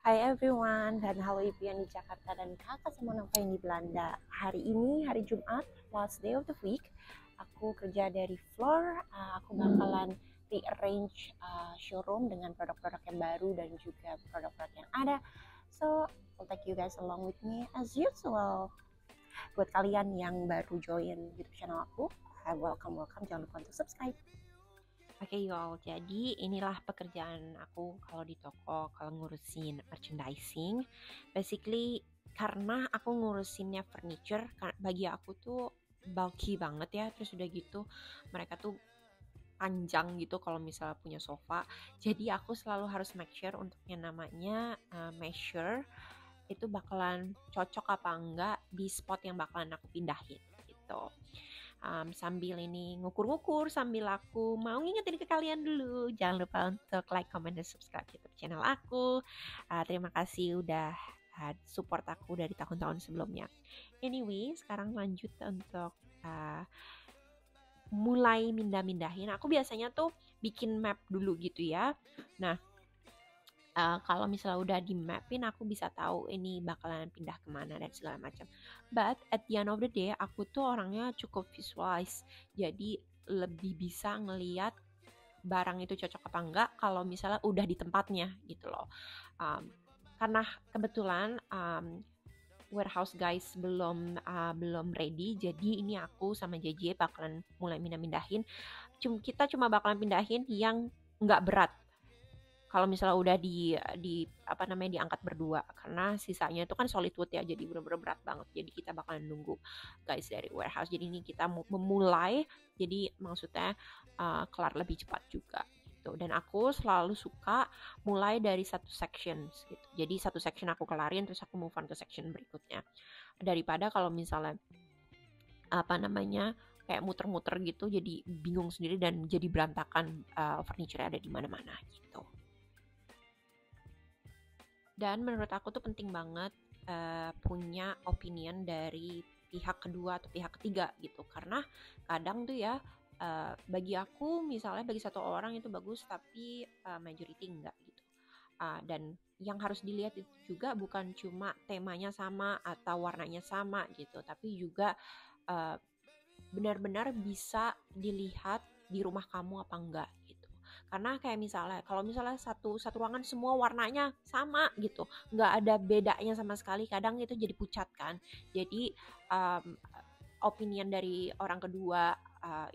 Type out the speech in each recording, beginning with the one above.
Hai everyone, dan halo ibu yang di Jakarta dan kakak sama Nova yang di Belanda. Hari ini hari Jumat, last day of the week. Aku kerja dari floor, aku bakalan rearrange showroom dengan produk-produk yang baru dan juga produk-produk yang ada. So, I'll take you guys along with me as usual. Buat kalian yang baru join YouTube channel aku, welcome, jangan lupa untuk subscribe. Oke y'all, jadi inilah pekerjaan aku kalau di toko, kalau ngurusin merchandising. Basically, karena aku ngurusinnya furniture, bagi aku tuh bulky banget ya. Terus udah gitu, mereka tuh panjang gitu kalau misalnya punya sofa. Jadi aku selalu harus make sure untuk yang namanya measure itu bakalan cocok apa enggak di spot yang bakalan aku pindahin gitu. Sambil ini ngukur-ngukur sambil aku mau ngingetin ke kalian dulu, jangan lupa untuk like, comment, dan subscribe YouTube channel aku. Terima kasih udah support aku dari tahun-tahun sebelumnya. Anyway, sekarang lanjut untuk mulai mindahin. Aku biasanya tuh bikin map dulu gitu ya. Nah, kalau misalnya udah di mapin, aku bisa tahu ini bakalan pindah kemana dan segala macam. But at the end of the day, aku tuh orangnya cukup visualize, jadi lebih bisa ngeliat barang itu cocok apa enggak kalau misalnya udah di tempatnya gitu loh. Karena kebetulan warehouse guys belum ready, jadi ini aku sama JJ bakalan mulai mindahin. Kita cuma bakalan pindahin yang nggak berat kalau misalnya udah di apa namanya diangkat berdua, karena sisanya itu kan solid wood ya, jadi bener-bener berat banget. Jadi kita bakalan nunggu guys dari warehouse. Jadi ini kita memulai, jadi maksudnya kelar lebih cepat juga gitu. Dan aku selalu suka mulai dari satu section gitu. Jadi satu section aku kelarin, terus aku move on ke section berikutnya. Daripada kalau misalnya apa namanya kayak muter-muter gitu, jadi bingung sendiri dan jadi berantakan furniture ada di mana-mana gitu. Dan menurut aku tuh penting banget punya opinion dari pihak kedua atau pihak ketiga gitu. Karena kadang tuh ya bagi aku misalnya bagi satu orang itu bagus tapi majority enggak gitu. Dan yang harus dilihat itu juga bukan cuma temanya sama atau warnanya sama gitu, tapi juga benar-benar bisa dilihat di rumah kamu apa enggak gitu. Karena kayak misalnya kalau misalnya satu ruangan semua warnanya sama gitu, nggak ada bedanya sama sekali, kadang itu jadi pucat kan. Jadi opinion dari orang kedua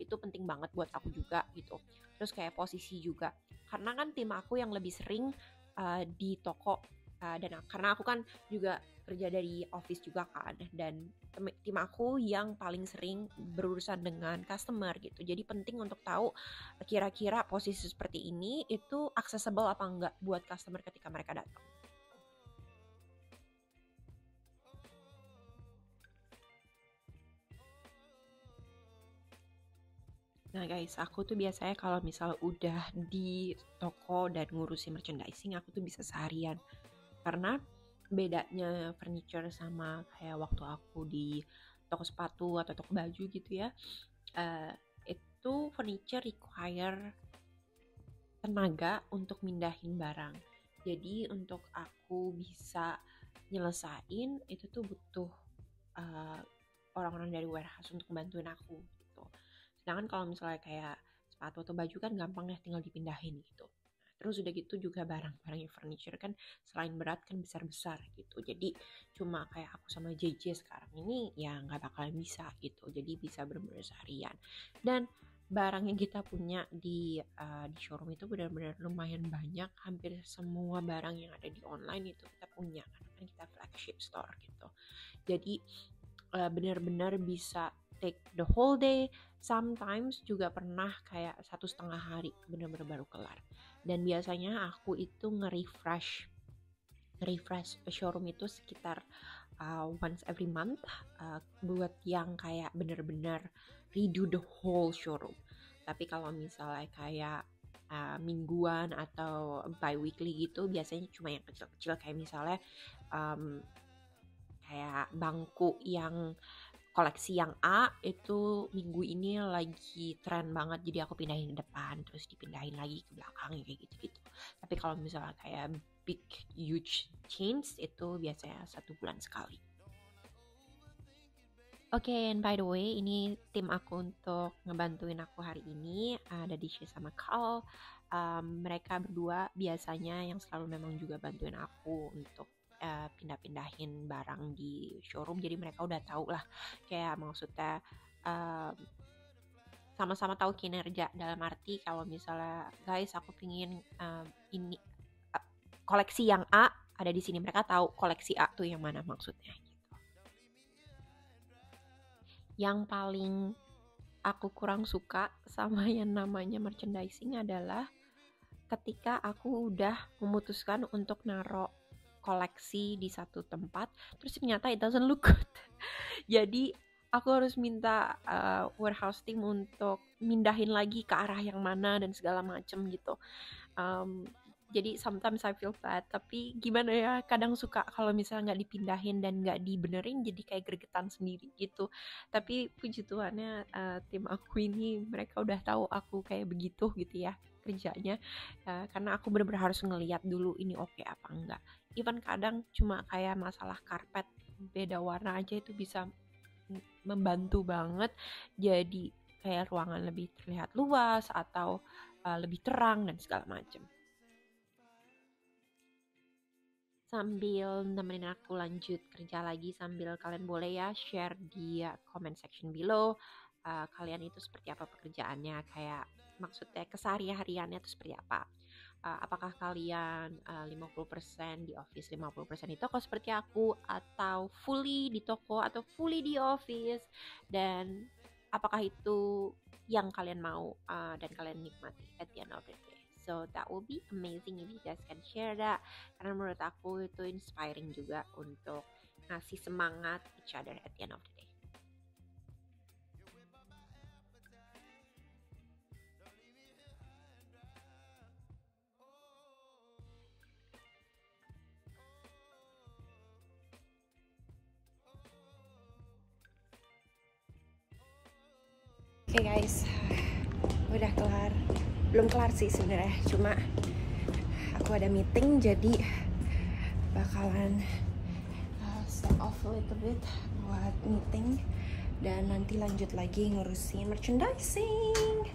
itu penting banget buat aku juga gitu. Terus kayak posisi juga, karena kan tim aku yang lebih sering di toko, dan karena aku kan juga kerja dari office juga kan, dan tim aku yang paling sering berurusan dengan customer gitu. Jadi penting untuk tahu kira-kira posisi seperti ini itu accessible apa enggak buat customer ketika mereka datang. Nah guys, aku tuh biasanya kalau misalnya udah di toko dan ngurusin merchandising, aku tuh bisa seharian. Karena bedanya furniture sama kayak waktu aku di toko sepatu atau toko baju gitu ya, itu furniture require tenaga untuk mindahin barang. Jadi untuk aku bisa nyelesain itu tuh butuh uh, orang-orang dari warehouse untuk bantuin aku gitu. Sedangkan kalau misalnya kayak sepatu atau baju kan gampang ya tinggal dipindahin gitu. Terus udah gitu juga barang-barangnya furniture kan selain berat kan besar-besar gitu. Jadi cuma kayak aku sama JJ sekarang ini ya nggak bakalan bisa gitu. Jadi bisa bener-bener seharian. Dan barang yang kita punya di showroom itu benar-benar lumayan banyak. Hampir semua barang yang ada di online itu kita punya. Karena kan kita flagship store gitu. Jadi benar-benar bisa take the whole day, sometimes juga pernah kayak 1,5 hari benar-benar baru kelar. Dan biasanya aku itu nge-refresh showroom itu sekitar once every month, buat yang kayak benar-benar redo the whole showroom. Tapi kalau misalnya kayak mingguan atau bi-weekly gitu, biasanya cuma yang kecil-kecil kayak misalnya kayak bangku yang koleksi yang A itu minggu ini lagi tren banget, jadi aku pindahin ke depan terus dipindahin lagi ke belakang kayak gitu-gitu. Tapi kalau misalnya kayak big huge change itu biasanya 1 bulan sekali. Oke, and by the way, ini tim aku untuk ngebantuin aku hari ini ada Disha sama Carl. Mereka berdua biasanya yang selalu memang juga bantuin aku untuk pindah-pindahin barang di showroom. Jadi mereka udah tahu lah, kayak maksudnya sama-sama tahu kinerja, dalam arti kalau misalnya guys aku pingin ini koleksi yang A ada di sini, mereka tahu koleksi A tuh yang mana maksudnya. Yang paling aku kurang suka sama yang namanya merchandising adalah ketika aku udah memutuskan untuk naruh koleksi di satu tempat, terus ternyata it doesn't look good. Jadi aku harus minta warehouse team untuk mindahin lagi ke arah yang mana dan segala macem gitu. Jadi sometimes I feel bad, tapi gimana ya, kadang suka kalau misalnya nggak dipindahin dan nggak dibenerin jadi kayak gregetan sendiri gitu. Tapi puji Tuhannya tim aku ini mereka udah tahu aku kayak begitu gitu ya kerjanya, karena aku bener-bener harus ngeliat dulu ini oke apa enggak. Even kadang cuma kayak masalah karpet beda warna aja itu bisa membantu banget jadi kayak ruangan lebih terlihat luas atau lebih terang dan segala macam. Sambil nemenin aku lanjut kerja lagi, sambil kalian boleh ya share di comment section below kalian itu seperti apa pekerjaannya, kayak maksudnya keseharian-hariannya itu seperti apa. Apakah kalian 50% di office, 50% di toko seperti aku, atau fully di toko atau fully di office, dan apakah itu yang kalian mau dan kalian nikmati at the end of the day. So that will be amazing if you guys can share that, karena menurut aku itu inspiring juga untuk ngasih semangat each other at the end of the day. Oke guys, udah kelar. Belum kelar sih sebenarnya, cuma aku ada meeting jadi bakalan step off a little bit buat meeting dan nanti lanjut lagi ngurusin merchandising.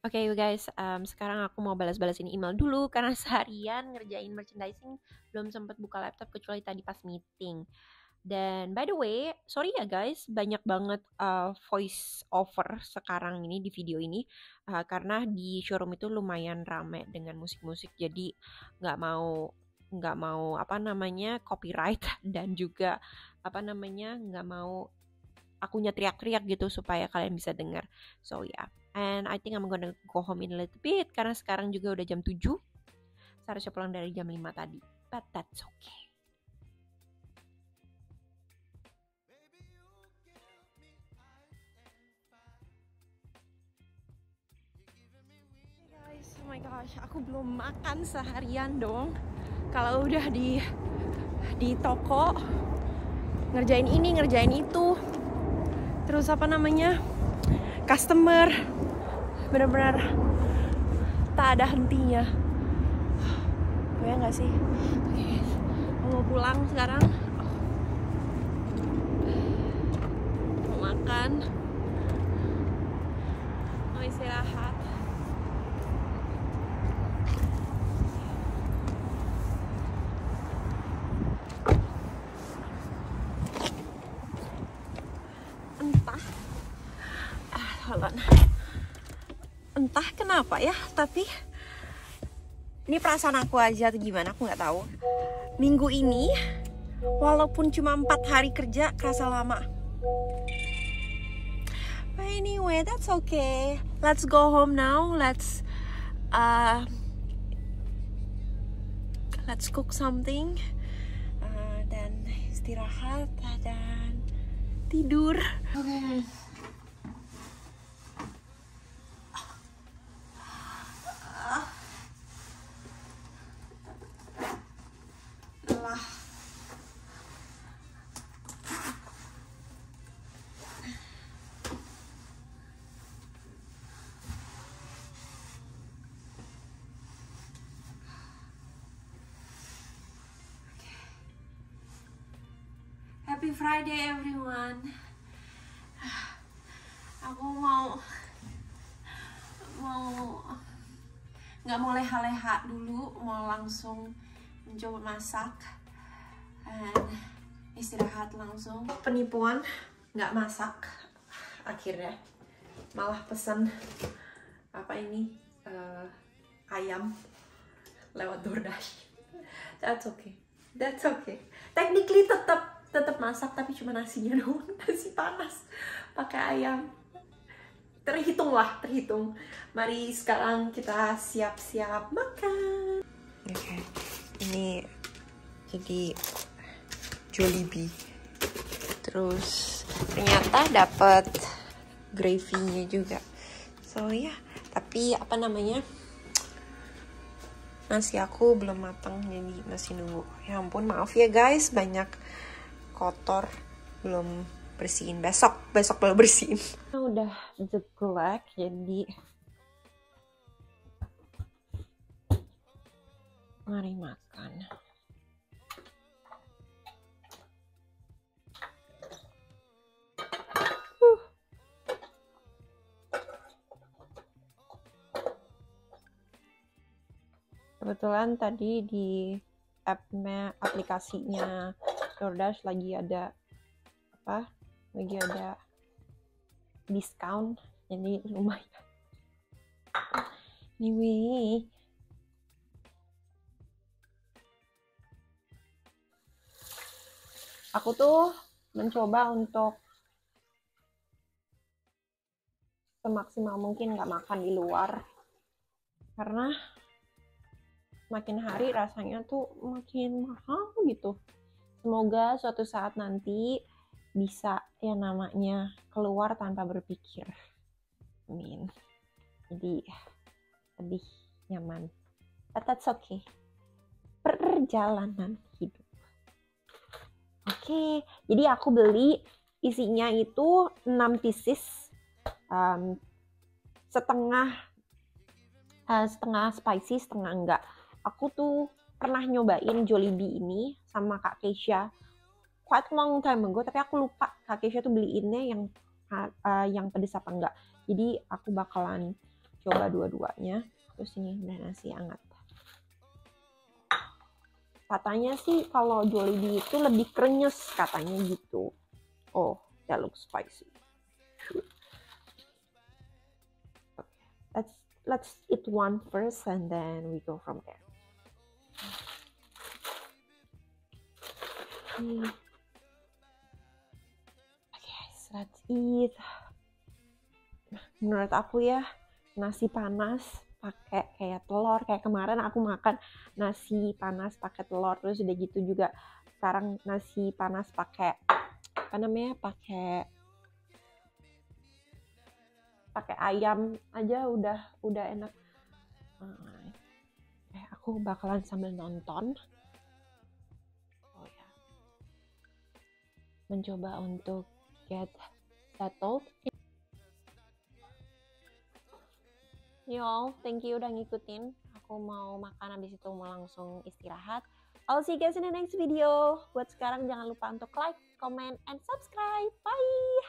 Oke, you guys, sekarang aku mau balas-balasin email dulu karena seharian ngerjain merchandising belum sempat buka laptop kecuali tadi pas meeting. Dan by the way, sorry ya guys, banyak banget voice over sekarang ini di video ini karena di showroom itu lumayan rame dengan musik-musik, jadi nggak mau apa namanya copyright dan juga apa namanya nggak mau akunya teriak-teriak gitu supaya kalian bisa dengar. So yeah, and I think I'm gonna go home in a little bit karena sekarang juga udah jam 7. Seharusnya pulang dari jam 5 tadi, but that's okay. Guys, oh my gosh, aku belum makan seharian dong. Kalau udah di toko ngerjain ini, ngerjain itu, terus apa namanya, customer, benar-benar tak ada hentinya. Gue nggak sih? Okay. Mau pulang sekarang, mau makan, mau istirahat. Entah kenapa ya, tapi ini perasaan aku aja atau gimana, aku nggak tahu. Minggu ini walaupun cuma 4 hari kerja kerasa lama. But anyway, that's okay. Let's go home now. Let's cook something dan istirahat dan tidur. Okay. Happy Friday everyone. Aku mau nggak mau leha-leha dulu, mau langsung mencoba masak dan istirahat langsung. Penipuan, nggak masak akhirnya, malah pesan apa ini ayam lewat DoorDash. That's okay. Technically tetap masak, tapi cuma nasinya doang, nasi panas pakai ayam. Terhitung. Mari sekarang kita siap-siap makan. Oke, ini jadi Jollibee. Terus ternyata dapat gravy-nya juga. So ya, tapi apa namanya? Nasi aku belum matang, jadi masih nunggu. Ya ampun, maaf ya guys, banyak kotor, belum bersihin. Besok baru bersihin. Udah jeglek, jadi mari makan. Kebetulan tadi di aplikasinya DoorDash lagi ada diskon, jadi lumayan. Anyway, aku tuh mencoba untuk semaksimal mungkin nggak makan di luar, karena makin hari rasanya tuh makin mahal gitu. Semoga suatu saat nanti bisa yang namanya keluar tanpa berpikir. Amin. Jadi lebih nyaman. But that's okay. Perjalanan hidup. Oke, jadi aku beli isinya itu 6 pieces, setengah spicy, setengah enggak. Aku tuh pernah nyobain Jollibee ini sama Kak Keisha quite long time ago, tapi aku lupa Kak Keisha tuh beliinnya yang pedes apa enggak. Jadi aku bakalan coba dua-duanya. Terus ini udah nasi hangat. Katanya sih kalau Jollibee itu lebih krenyes katanya gitu. Oh, that looks spicy. Okay, let's eat one first and then we go from there. Okay, guys, let's eat. Menurut aku ya, nasi panas pakai kayak telur, kayak kemarin aku makan nasi panas pakai telur, terus udah gitu juga sekarang nasi panas pakai pakai ayam aja udah enak. Aku bakalan sambil nonton. Oh ya, mencoba untuk get settled. Y'all, thank you udah ngikutin. Aku mau makan, habis itu mau langsung istirahat. I'll see you guys in the next video. Buat sekarang jangan lupa untuk like, comment, and subscribe. Bye!